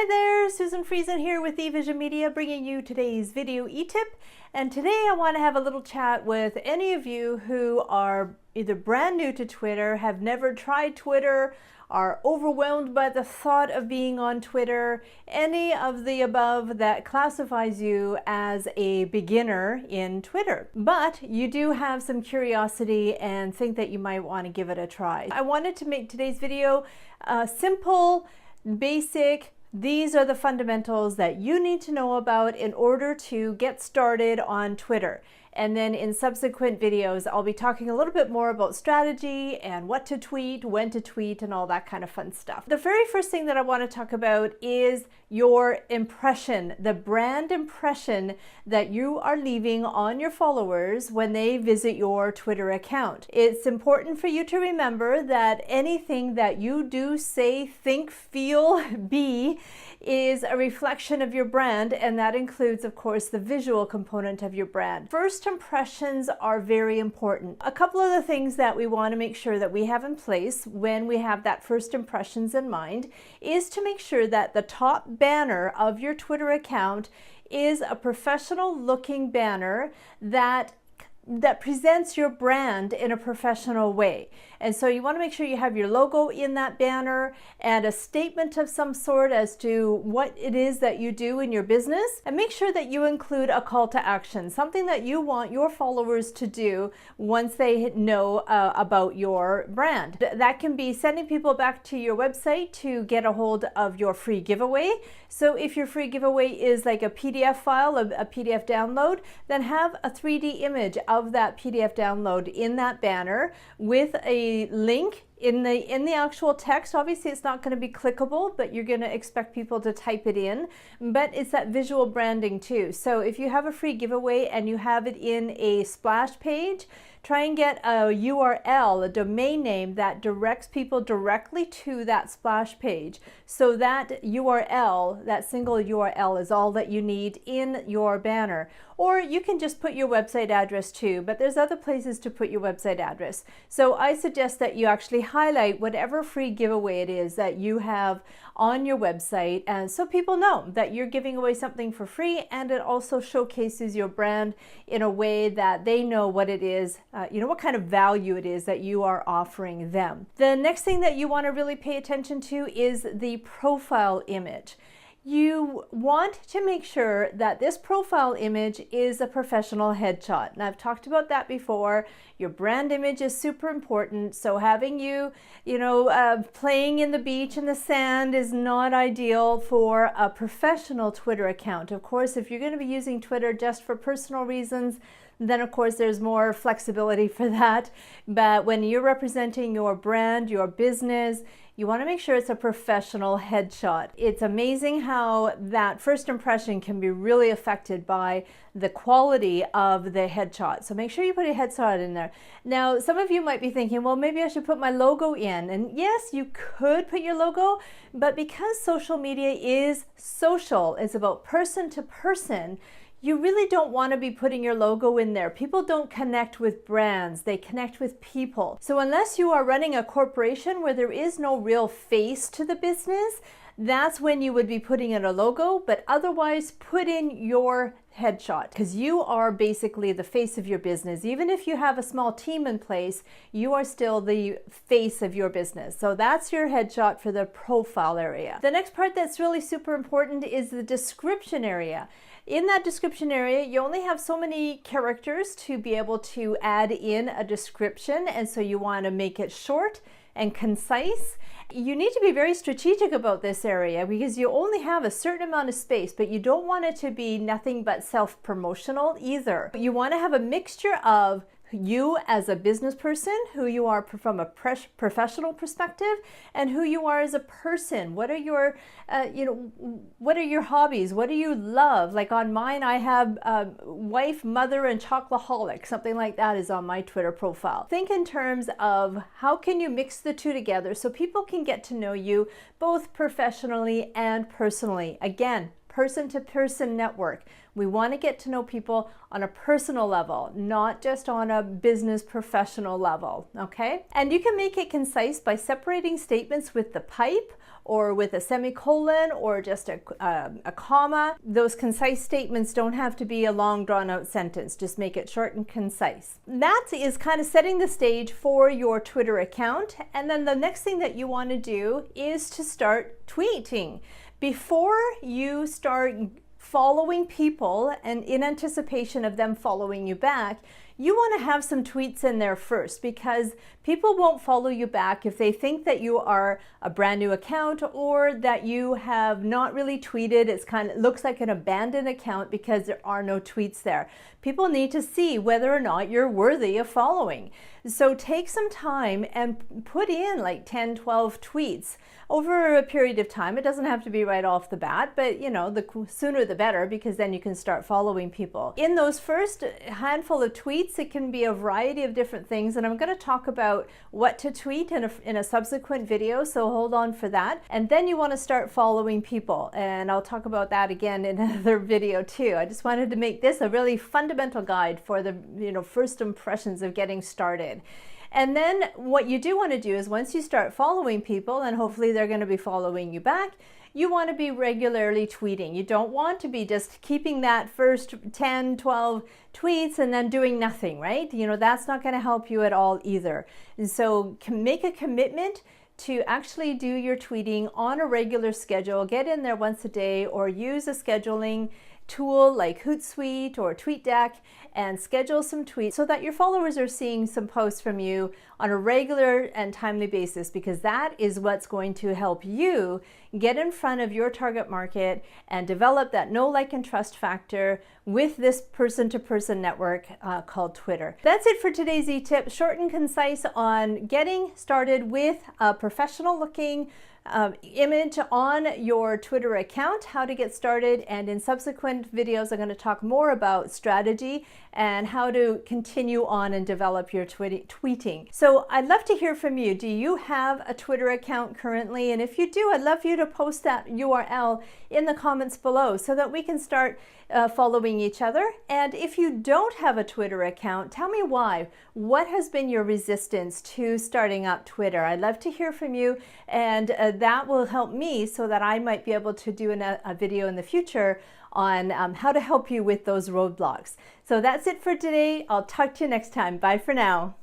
Hi there, Susan Friesen here with eVision Media, bringing you today's video e-tip. And today I want to have a little chat with any of you who are either brand new to Twitter, have never tried Twitter, are overwhelmed by the thought of being on Twitter, any of the above that classifies you as a beginner in Twitter. But you do have some curiosity and think that you might want to give it a try. I wanted to make today's video simple, basic. These are the fundamentals that you need to know about in order to get started on Twitter. And then in subsequent videos, I'll be talking a little bit more about strategy and what to tweet, when to tweet, and all that kind of fun stuff. The very first thing that I want to talk about is your impression, the brand impression that you are leaving on your followers when they visit your Twitter account. It's important for you to remember that anything that you do, say, think, feel, be is a reflection of your brand, and that includes, of course, the visual component of your brand. First impressions are very important. A couple of the things that we want to make sure that we have in place when we have that first impressions in mind is to make sure that the top banner of your Twitter account is a professional looking banner that presents your brand in a professional way. And so you want to make sure you have your logo in that banner and a statement of some sort as to what it is that you do in your business, and make sure that you include a call to action, something that you want your followers to do once they know about your brand. That can be sending people back to your website to get a hold of your free giveaway. So if your free giveaway is like a PDF file, a PDF download, then have a 3D image of that PDF download in that banner with a link in the actual text. Obviously it's not going to be clickable, but you're going to expect people to type it in, but it's that visual branding too. So if you have a free giveaway and you have it in a splash page, try and get a URL, a domain name that directs people directly to that splash page. So that URL, that single URL, is all that you need in your banner. Or you can just put your website address too, but there's other places to put your website address. So I suggest that you actually highlight whatever free giveaway it is that you have on your website, and so people know that you're giving away something for free, and it also showcases your brand in a way that they know what it is, what kind of value it is that you are offering them. The next thing that you want to really pay attention to is the profile image. You want to make sure that this profile image is a professional headshot. And I've talked about that before. Your brand image is super important. So having you, playing in the beach in the sand is not ideal for a professional Twitter account. Of course, if you're going to be using Twitter just for personal reasons, then of course there's more flexibility for that. But when you're representing your brand, your business, you want to make sure it's a professional headshot. It's amazing how that first impression can be really affected by the quality of the headshot. So make sure you put a headshot in there. Now, some of you might be thinking, well, maybe I should put my logo in. And yes, you could put your logo, but because social media is social, it's about person to person, you really don't want to be putting your logo in there. People don't connect with brands, they connect with people. So unless you are running a corporation where there is no real face to the business, that's when you would be putting in a logo, but otherwise put in your headshot, because you are basically the face of your business. Even if you have a small team in place, you are still the face of your business. So that's your headshot for the profile area. The next part that's really super important is the description area. In that description area, you only have so many characters to be able to add in a description, and so you want to make it short and concise. You need to be very strategic about this area because you only have a certain amount of space, but you don't want it to be nothing but self-promotional either. You want to have a mixture of you as a business person, who you are from a professional perspective, and who you are as a person. What are your, what are your hobbies? What do you love? Like on mine, I have wife, mother, and chocoholic. Something like that is on my Twitter profile. Think in terms of how can you mix the two together so people can get to know you both professionally and personally. Again, person-to-person network. We want to get to know people on a personal level, not just on a business professional level, okay? And you can make it concise by separating statements with the pipe or with a semicolon or just a comma. Those concise statements don't have to be a long drawn out sentence. Just make it short and concise. That is kind of setting the stage for your Twitter account. And then the next thing that you want to do is to start tweeting. Before you start following people and in anticipation of them following you back, you want to have some tweets in there first, because people won't follow you back if they think that you are a brand new account or that you have not really tweeted. It's kind of looks like an abandoned account because there are no tweets there. People need to see whether or not you're worthy of following. So take some time and put in like 10, 12 tweets over a period of time. It doesn't have to be right off the bat, but you know, the sooner the better, because then you can start following people. In those first handful of tweets, it can be a variety of different things, and I'm going to talk about what to tweet in a subsequent video, so hold on for that. And then you want to start following people, and I'll talk about that again in another video too. I just wanted to make this a really fundamental guide for the first impressions of getting started. And then what you do want to do is, once you start following people, and hopefully they're going to be following you back, you want to be regularly tweeting. You don't want to be just keeping that first 10, 12 tweets and then doing nothing, right? That's not going to help you at all either. And so make a commitment to actually do your tweeting on a regular schedule. Get in there once a day, or use a scheduling tool like Hootsuite or TweetDeck and schedule some tweets so that your followers are seeing some posts from you on a regular and timely basis, because that is what's going to help you get in front of your target market and develop that know, like, and trust factor with this person-to-person network called Twitter. That's it for today's eTip. Short and concise on getting started with a professional-looking image on your Twitter account, how to get started, and in subsequent videos I'm going to talk more about strategy and how to continue on and develop your tweeting. So I'd love to hear from you. Do you have a Twitter account currently? And if you do, I'd love you to post that URL in the comments below so that we can start following each other. And if you don't have a Twitter account, tell me why. What has been your resistance to starting up Twitter? I'd love to hear from you, and that will help me so that I might be able to do a video in the future on how to help you with those roadblocks. So that's it for today. I'll talk to you next time. Bye for now.